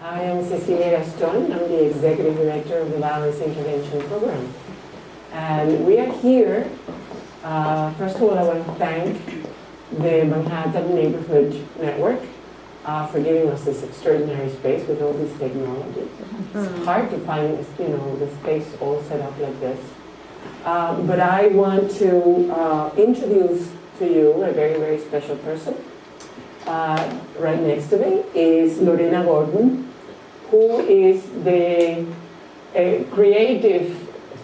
I am Cecilia Gaston. I'm the Executive Director of the Violence Intervention Program. And we are here. First of all, I want to thank the Manhattan Neighborhood Network for giving us this extraordinary space with all this technology. It's hard to find, the space all set up like this. But I want to introduce to you a very, very special person. Right next to me is Lorena Gordon, who is the creative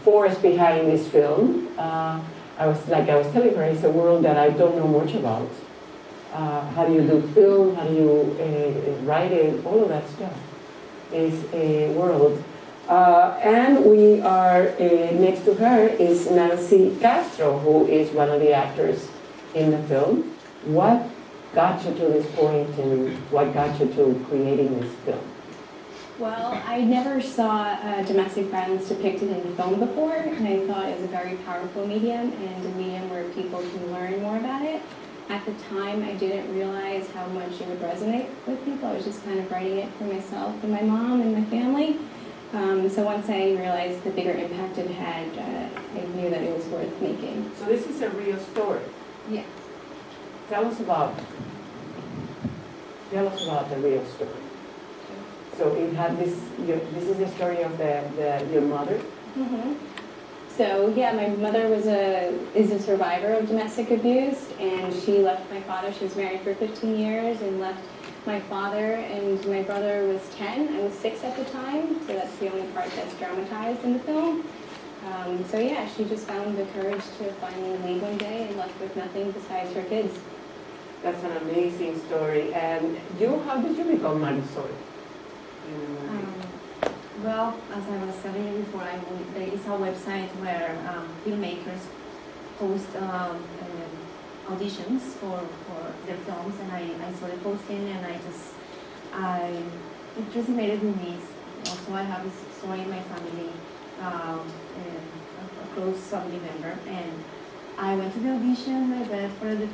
force behind this film. I was telling her, it's a world that I don't know much about. How do you do film? How do you write it? All of that stuff is a world. And we are, next to her is Nancy Castro, who is one of the actors in the film. What got you to this point and what got you to creating this film? Well, I never saw domestic violence depicted in film before, and I thought it was a very powerful medium and a medium where people can learn more about it. At the time, I didn't realize how much it would resonate with people. I was just kind of writing it for myself and my mom and my family. So once I realized the bigger impact it had, I knew that it was worth making. So this is a real story. Yeah. Tell us about the real story. So it had this is the story of your mother? Mm-hmm. So yeah, my mother is a survivor of domestic abuse, and she left my father. She was married for 15 years and left my father, and my brother was 10. I was 6 at the time, so that's the only part that's dramatized in the film. So yeah, she just found the courage to finally leave one day and left with nothing besides her kids. That's an amazing story. And how did you become Marisol? Well, as I was telling you before, there is a website where filmmakers post auditions for their films, and I saw the posting, and it resonated with me. Also, I have this story in my family, a close family member, and I went to the audition, I read for the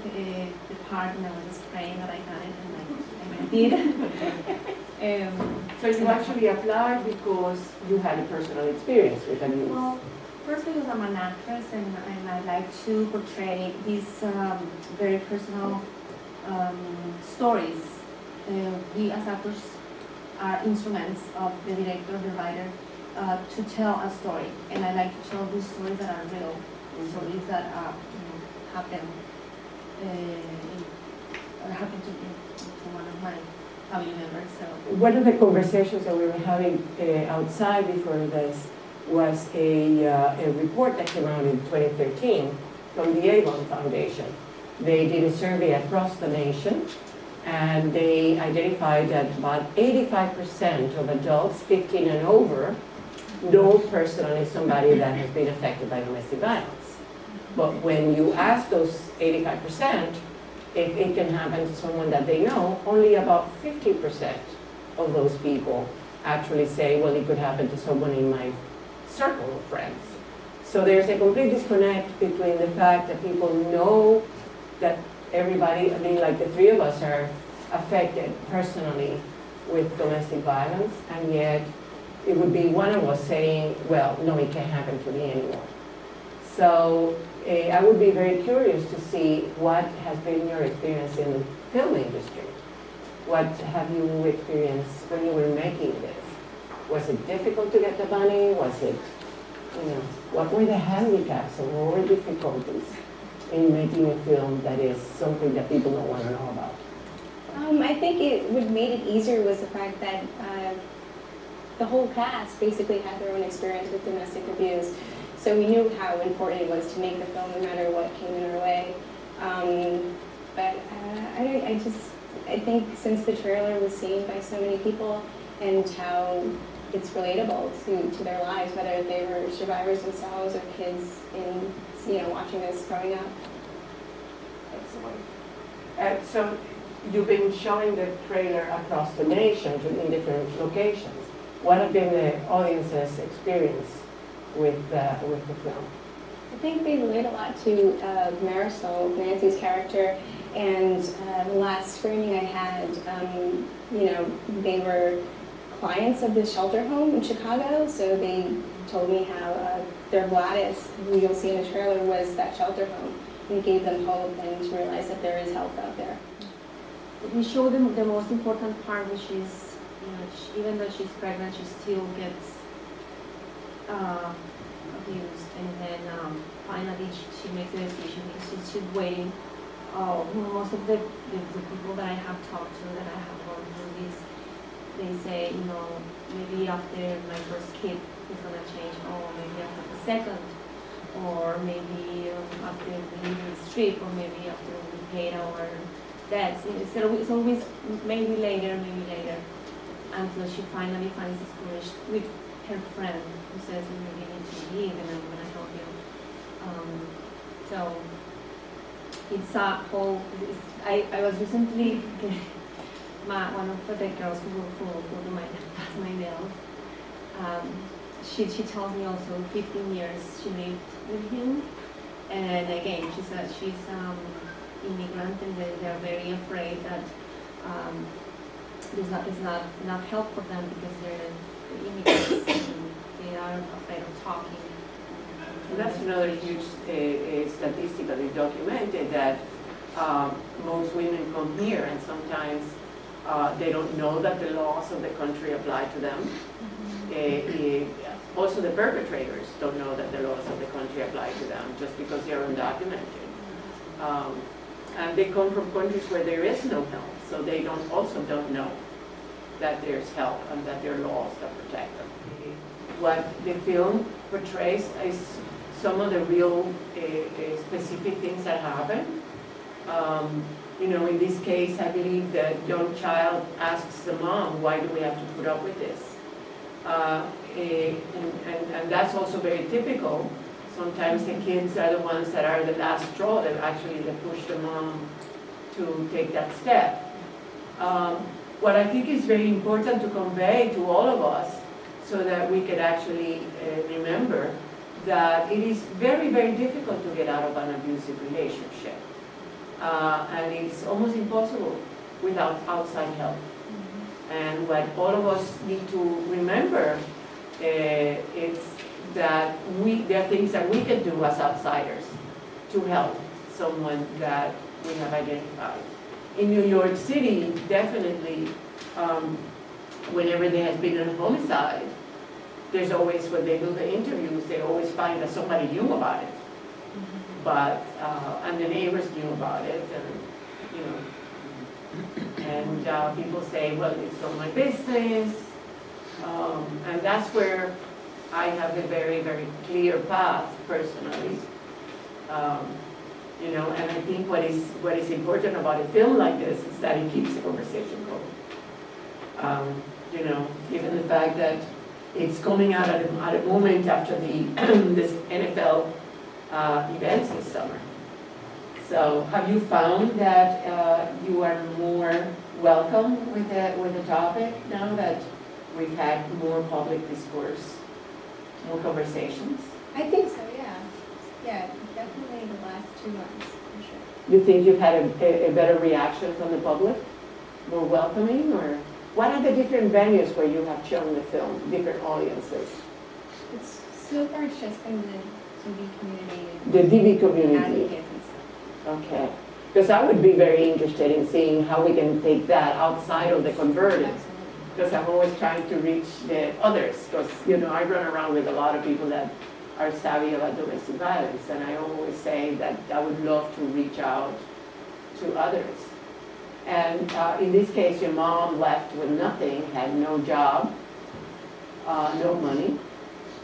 part, and I was just praying that I got it, and I did. So you actually applied because you had a personal experience with abuse? Well, first because I'm an actress, and I like to portray these very personal stories. We as actors are instruments of the director, the writer, to tell a story, and I like to tell these stories that are real. Stories that happen to one of my family members. So one of the conversations that we were having outside before this was a report that came out in 2013 from the Avon Foundation. They did a survey across the nation, and they identified that about 85% of adults 15 and over know personally somebody that has been affected by domestic violence. But when you ask those 85% if it can happen to someone that they know, only about 50% of those people actually say, well, it could happen to someone in my circle of friends. So there's a complete disconnect between the fact that people know that everybody, like the three of us are affected personally with domestic violence, and yet it would be one of us saying, well, no, it can't happen to me anymore. So I would be very curious to see what has been your experience in the film industry. What have you experienced when you were making this? Was it difficult to get the money? Was it, what were the handicaps and what were difficulties in making a film that is something that people don't want to know about? I think what made it easier was the fact that the whole cast basically had their own experience with domestic abuse. So we knew how important it was to make the film no matter what came in our way. But I think since the trailer was seen by so many people and how it's relatable to their lives, whether they were survivors themselves or kids in watching this growing up. Excellent. So you've been showing the trailer across the nation in different locations. What have been the audience's experience with the film? I think they relate a lot to Marisol, Nancy's character, and the last screening I had, they were clients of this shelter home in Chicago, so they told me how their Gladys, who you'll see in the trailer, was that shelter home. And it gave them hope and to realize that there is help out there. We show them the most important part, which is, even though she's pregnant, she still gets abused, and then finally she makes a decision because she's waiting. Most of the people that I have talked to, that I have gone through this, they say, maybe after my first kid it's gonna change, or maybe after the second, or maybe after we leave the street, or maybe after we paid our debts. It's always maybe later, until she finally finds this courage with her friend who says, maybe you need to leave and I'm gonna help you. So it's a whole, I was recently, one of the girls who do my nails, she tells me also 15 years she lived with him, and again she said she's immigrant, and they're very afraid that there's not enough help for them because they're immigrants and they are afraid of talking. And that's another huge statistically documented, that most women come here and sometimes they don't know that the laws of the country apply to them. Also the perpetrators don't know that the laws of the country apply to them just because they're undocumented. And they come from countries where there is no help, so they also don't know that there's help and that there are laws that protect them. What the film portrays is some of the real specific things that happen. In this case, I believe the young child asks the mom, why do we have to put up with this? And that's also very typical. Sometimes the kids are the ones that are the last straw that actually push the mom to take that step. What I think is very important to convey to all of us, so that we could actually remember that it is very, very difficult to get out of an abusive relationship. And it's almost impossible without outside help. And what all of us need to remember is that there are things that we can do as outsiders to help someone that we have identified. In New York City, definitely, whenever there has been a homicide, there's always, when they do the interviews, they always find that somebody knew about it. But, and the neighbors knew about it, and people say, well, it's not my business. And that's where I have a very, very clear path personally. And I think what is important about a film like this is that it keeps the conversation going. Given the fact that it's coming out at a moment after this NFL events this summer. So have you found that you are more welcome with the topic now that we've had more public discourse, more conversations? I think so, yeah. Yeah, definitely the last 2 months, for sure. You think you've had a better reaction from the public? More welcoming? Or what are the different venues where you have shown the film, different audiences? So far it's just been the TV community. The TV community. Advocates and stuff. Okay. Because I would be very interested in seeing how we can take that outside of the converted. Absolutely. Because I'm always trying to reach the others. Because, I run around with a lot of people that are savvy about domestic violence. And I always say that I would love to reach out to others. And in this case, your mom left with nothing, had no job, no money.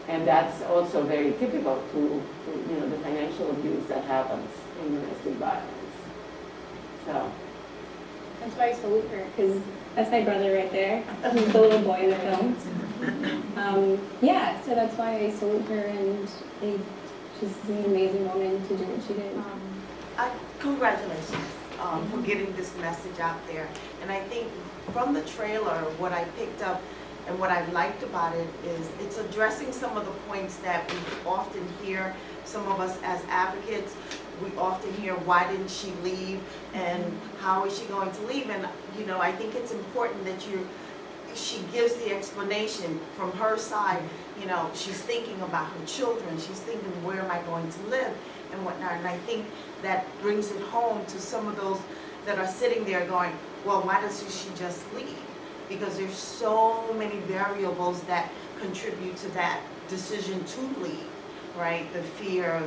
And that's also very typical to the financial abuse that happens in domestic violence. So. That's why I salute her, because that's my brother right there. He's the little boy in the film. So that's why I salute her, and she's an amazing woman to do what she did. Congratulations for getting this message out there. And I think from the trailer, what I picked up and what I liked about it is it's addressing some of the points that we often hear. Some of us as advocates, we often hear, why didn't she leave and how is she going to leave? And I think it's important that she gives the explanation from her side. You know, she's thinking about her children. She's thinking, where am I going to live and whatnot. And I think that brings it home to some of those that are sitting there going, well, why doesn't she just leave? Because there's so many variables that contribute to that decision to leave, right? The fear,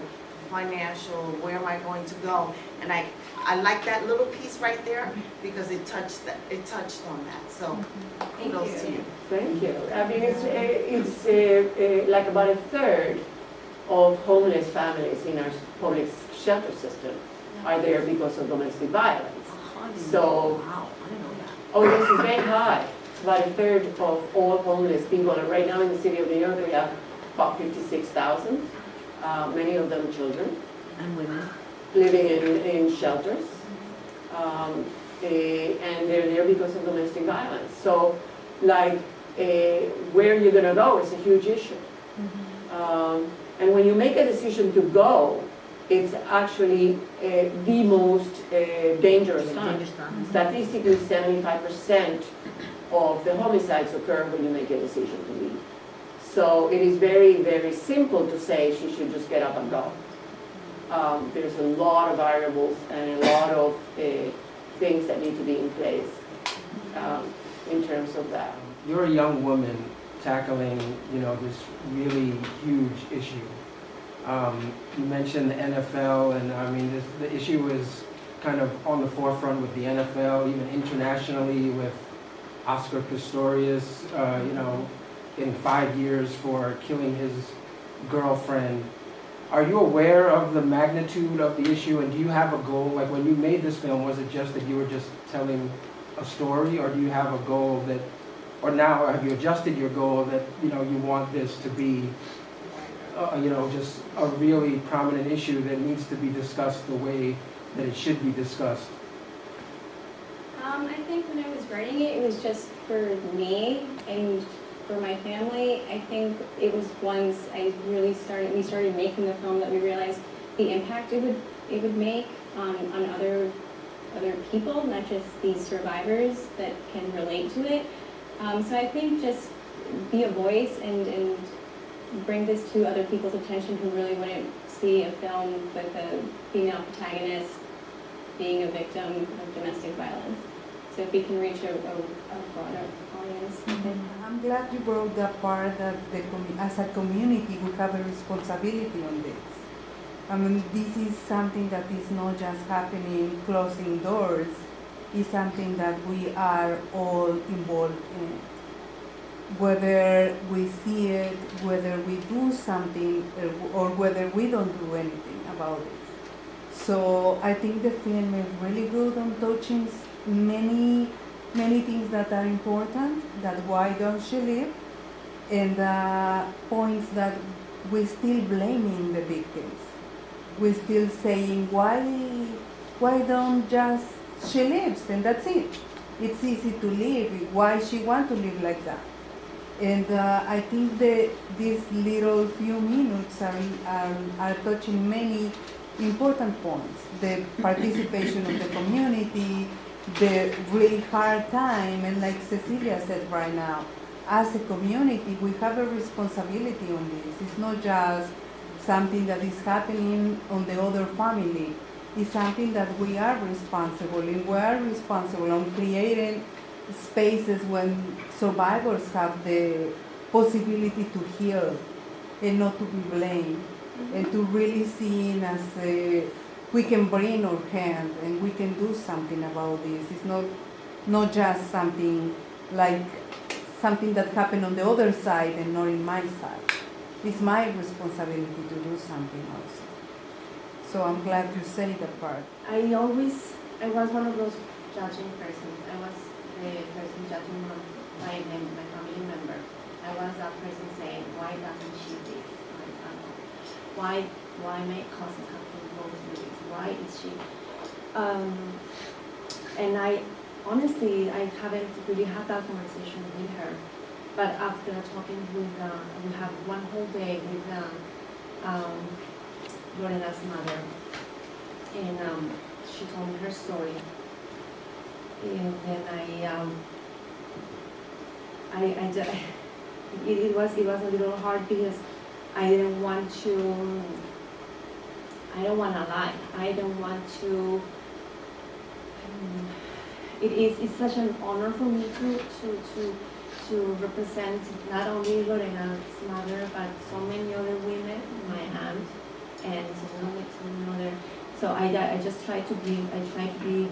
financial, where am I going to go? And I like that little piece right there because it touched on that. So kudos to you. Thank you. I mean, it's like about a third of homeless families in our public shelter system are there because of domestic violence. So, Wow, I didn't know that. oh, this is very high. It's about a third of all homeless people. And right now in the city of New York, we have about 56,000, many of them children. And women. Living in shelters. And they're there because of domestic violence. So, like, where you're going to go is a huge issue. And when you make a decision to go, it's actually the most dangerous time. Statistically, 75% of the homicides occur when you make a decision to leave. So it is very, very simple to say she should just get up and go. There's a lot of variables and a lot of things that need to be in place in terms of that. You're a young woman tackling, you know, this really huge issue. You mentioned the NFL, and I mean, the issue is kind of on the forefront with the NFL, even internationally with Oscar Pistorius, you know, in 5 years for killing his girlfriend. Are you aware of the magnitude of the issue, and do you have a goal? Like when you made this film, was it just that you were just telling a story, or do you have a goal that, or now have you adjusted your goal that, you know, you want this to be, you know, just a really prominent issue that needs to be discussed the way that it should be discussed? I think when I was writing it, it was just for me and for my family. I think it was once we started making the film that we realized the impact it would make on other people, not just these survivors that can relate to it. So I think just be a voice and bring this to other people's attention who really wouldn't see a film with a female protagonist being a victim of domestic violence. So if we can reach a broader audience. I'm glad you brought that part that as a community we have a responsibility on this. I mean, this is something that is not just happening closing doors. It's something that we are all involved in. Whether we see it, whether we do something, or whether we don't do anything about it. So I think the film is really good on touching many things that are important, that why don't she live, and the points that we're still blaming the victims. We're still saying, why don't just she lives and that's it. It's easy to live, why she want to live like that. And I think that these little few minutes are touching many important points. The participation of the community, the really hard time, and like Cecilia said right now, as a community, we have a responsibility on this. It's not just something that is happening on the other family. It's something that we are responsible, and we are responsible on creating spaces when survivors have the possibility to heal and not to be blamed, and to really see it as we can bring our hand and we can do something about this. It's not just something like something that happened on the other side and not in my side. It's my responsibility to do something also. So I'm glad you say that part. I was one of those judging persons. I was the person judging my family member. I was that person saying, why doesn't she live? Why my cousin have to go through this? Why is she? And I honestly, I haven't really had that conversation with her. But after talking with, we had one whole day with Lorena's mother, and she told me her story. And then I just, it was a little hard because I didn't want to lie. I don't want to. It's such an honor for me to represent not only Lorena's mother but so many other women, my aunt, and so many other. So I just try to be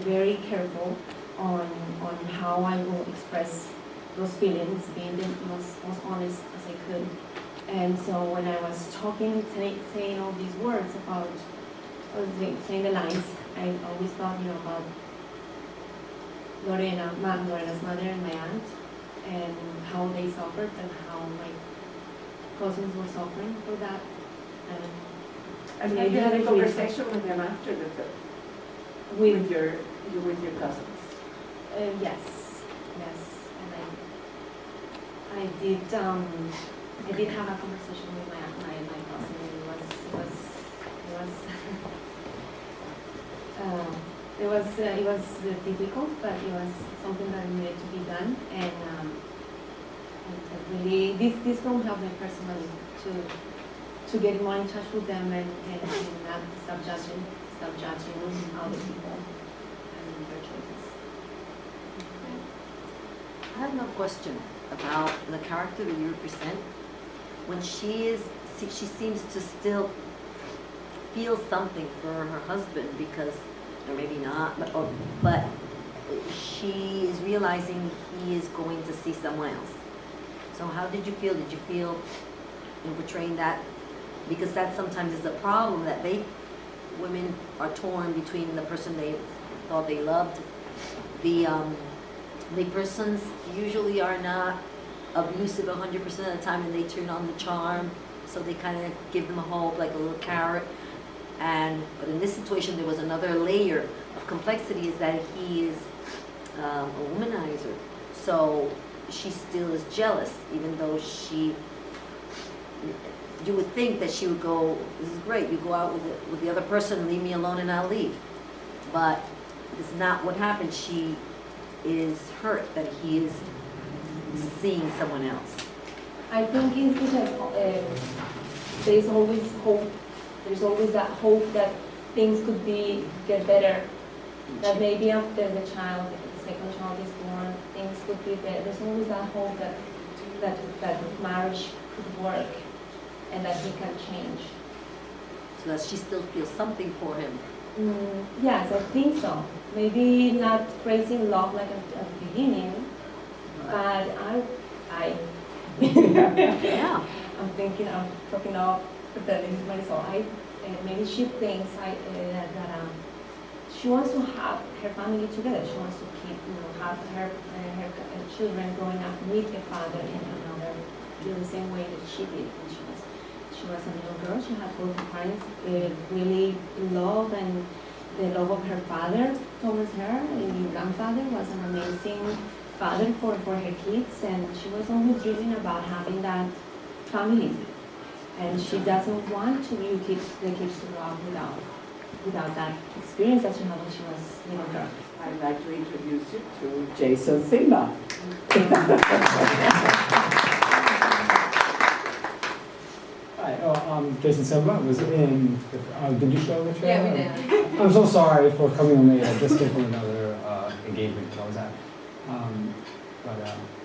very careful on how I will express those feelings, being the most honest as I could. And so when I was talking, saying all these words about, saying the lines, I always thought, about Lorena's mother and my aunt, and how they suffered and how my cousins were suffering for that. And you had a conversation with them after the film, with your cousins. Yes, and I did have a conversation with my cousin. It was difficult, but it was something that needed to be done, and really this film helped me personally to get more in touch with them and not stop judging other people and their choices. I have no question about the character that you represent. When she seems to still feel something for her husband because, or maybe not, but she is realizing he is going to see someone else. So how did you feel? Did you feel in portraying that? Because that sometimes is a problem, that women are torn between the person they thought they loved. The persons usually are not abusive 100% of the time, and they turn on the charm, so they kind of give them a hope, like a little carrot. But in this situation, there was another layer of complexity, is that he is a womanizer. So she still is jealous, even though you would think that she would go, this is great, you go out with the other person, leave me alone and I'll leave. But it's not what happened. She is hurt that he is seeing someone else. I think it's because there's always hope. There's always that hope that things could get better. That maybe after the second child is born, things could be better. There's always that hope that marriage could work and that he can change. So that she still feels something for him. Yes, I think so. Maybe not crazy love like at the beginning, but Yeah. I'm thinking, I'm talking of pretending to myself. Maybe she thinks that she wants to have her family together. She wants to keep, have her children growing up with the father and another, in the same way that she did when she was a little girl. She had both her parents really love, and the love of her father towards her. And grandfather was an amazing father for her kids, and she was always dreaming about having that family. And she doesn't want the kids to grow up without that experience that she had when she was a little girl. I'd like to introduce you to Jayson Simba. Hi, I'm Jayson Simba. I was in. Did you show the trailer? Yeah, we did. I'm so sorry for coming late. I just came from another engagement that I was at.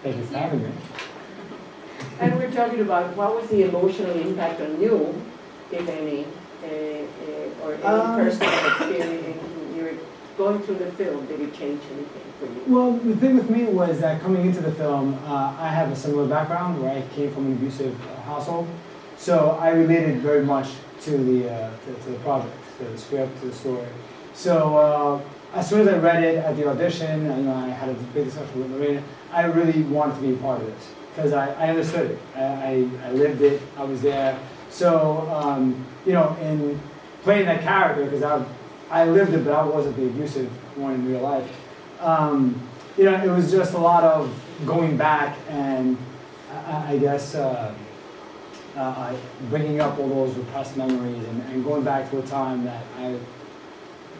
Thank you for having me. And we're talking about what was the emotional impact on you, if any, or any personal experience. You were going through the film. Did it change anything for you? Well, the thing with me was that coming into the film, I have a similar background where I came from an abusive household. So I related very much to the project, to the script, to the story. So as soon as I read it at the audition, I had a big discussion with Lorena. I really wanted to be a part of this because I understood it. I lived it. I was there. So in playing that character, because I lived it, but I wasn't the abusive one in real life. It was just a lot of going back and I guess. Bringing up all those repressed memories and going back to a time that I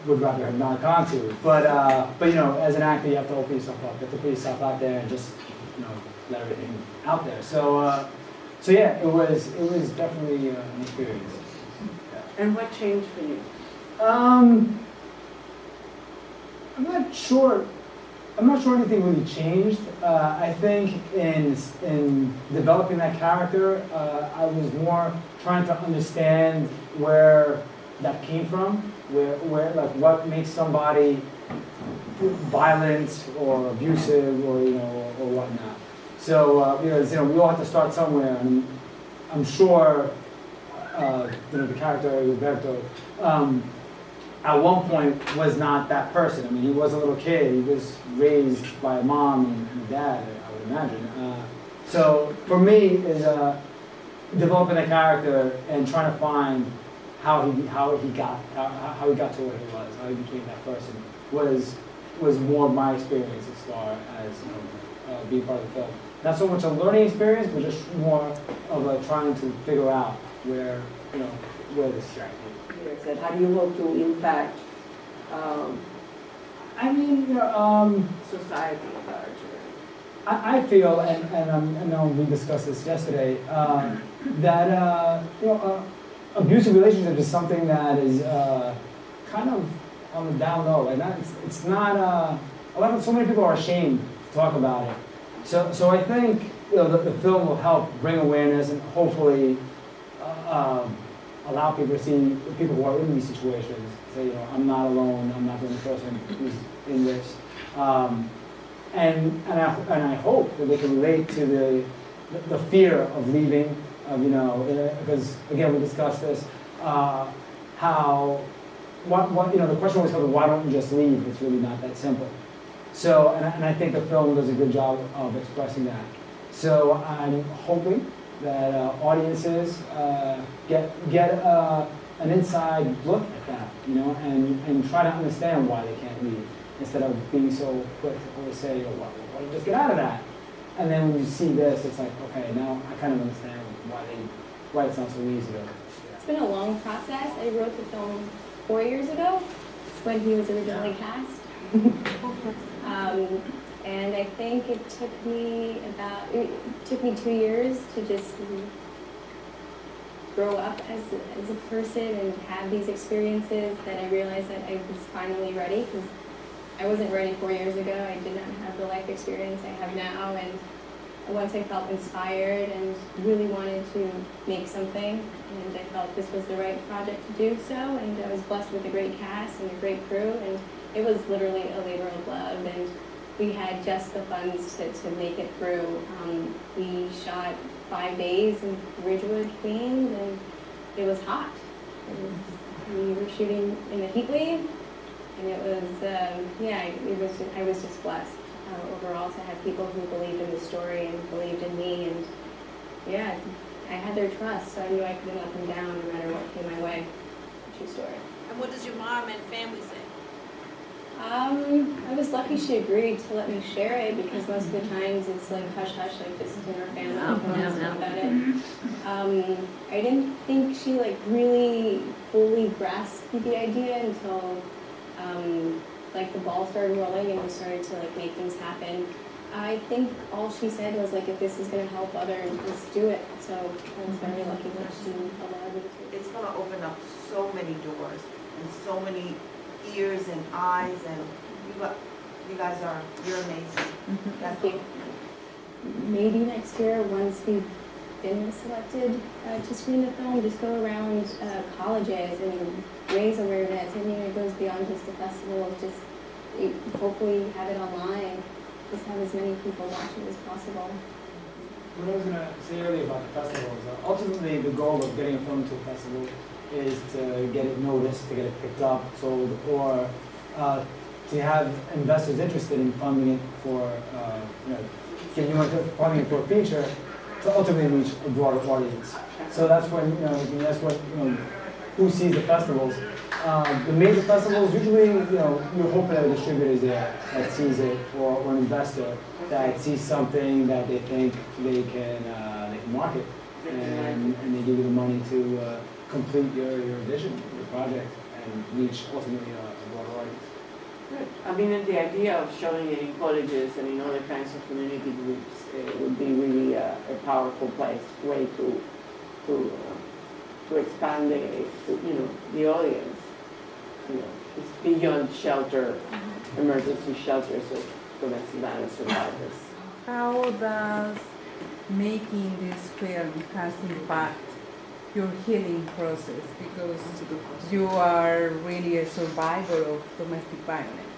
would rather have not gone to. But as an actor, you have to open yourself up. You have to put yourself out there and just, let everything out there. So yeah, it was definitely an experience. And what changed for you? I'm not sure. I'm not sure anything really changed. I think in developing that character, I was more trying to understand where that came from, where like what makes somebody violent or abusive or or whatnot. So because we all have to start somewhere, and I'm sure the character Roberto at one point was not that person. I mean, he was a little kid. He was raised by a mom and a dad, I would imagine. So for me, is developing a character and trying to find how he got to where he was, how he became that person was more of my experience as far as being part of the film. Not so much a learning experience, but just more of a trying to figure out where this guy came. How do you hope to impact I mean, society at large? I feel, and I know we discussed this yesterday, that abusive relationship is something that is kind of on the down low, and it's not. So many people are ashamed to talk about it. So I think the film will help bring awareness and hopefully allow people to see people who are in these situations. Say, I'm not alone. I'm not the only person who's in this. And I hope that they can relate to the fear of leaving, because again we discussed this, the question was why don't you just leave? It's really not that simple. So and I think the film does a good job of expressing that. So I'm hoping that audiences get an inside look at that, and try to understand why they can't leave, instead of being so quick to always say, why don't you just get out of that? And then when you see this, it's like, okay, now I kind of understand why it's not so easy to. It's been a long process. I wrote the film 4 years ago. It's when he was originally cast. And I think it took me 2 years to just grow up as a person and have these experiences that I realized that I was finally ready, because I wasn't ready 4 years ago. I did not have the life experience I have now, and once I felt inspired and really wanted to make something, and I felt this was the right project to do so, and I was blessed with a great cast and a great crew, and it was literally a labor of love, and we had just the funds to make it through. We shot 5 days in Ridgewood, Queens, and it was hot. We were shooting in a heat wave, and it was, I was just blessed overall to have people who believed in the story and believed in me, and yeah, I had their trust, so I knew I couldn't let them down no matter what came my way. True story. And what does your mom and family say? I was lucky she agreed to let me share it, because most of the times it's like hush-hush, like just in our family, don't know about it. I didn't think she really fully grasped the idea until the ball started rolling and we started to make things happen. I think all she said was if this is going to help others, let's do it. So I was very lucky that she allowed me to. It's going to open up so many doors and so many ears and eyes, and you're amazing. Thank you. Maybe next year, once we've been selected to screen the film, just go around colleges and raise awareness. I mean, it goes beyond just a festival. Just hopefully have it online. Just have as many people watch it as possible. What I was going to say earlier about the festivals, ultimately the goal of getting a film to a festival is to get it noticed, to get it picked up, sold, or to have investors interested in funding it for, getting funding it for a feature, to ultimately reach a broader audience. So that's when, who sees the festivals. The major festivals, usually, you're hoping that a distributor is there that sees it, or an investor that sees something that they think they can market, and they give you the money to complete your vision, your project, and reach ultimately a broader audience. Good. I mean, the idea of showing it in colleges and in other kinds of community groups would be really a powerful way to expand the audience. You know, it's beyond shelter, emergency shelters of domestic violence survivors. How does making this film has impact your healing process? Because you are really a survivor of domestic violence.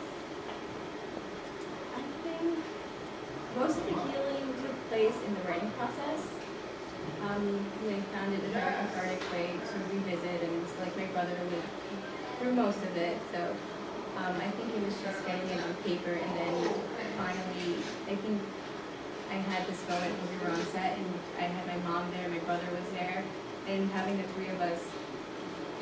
I think most of the healing took place in the writing process. I found it a very cathartic way to revisit, and it's like my brother lived through most of it. So I think it was just getting it on paper, and then finally, I think I had this moment when we were on set, and I had my mom there, my brother was there, and having the three of us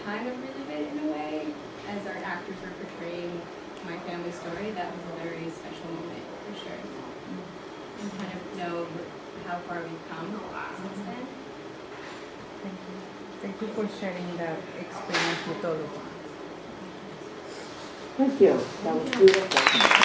kind of relive it in a way, as our actors were portraying my family story. That was a very special moment for sure. And kind of know how far we've come since then. Thank you. Thank you for sharing that experience with all of us. Thank you. That was beautiful.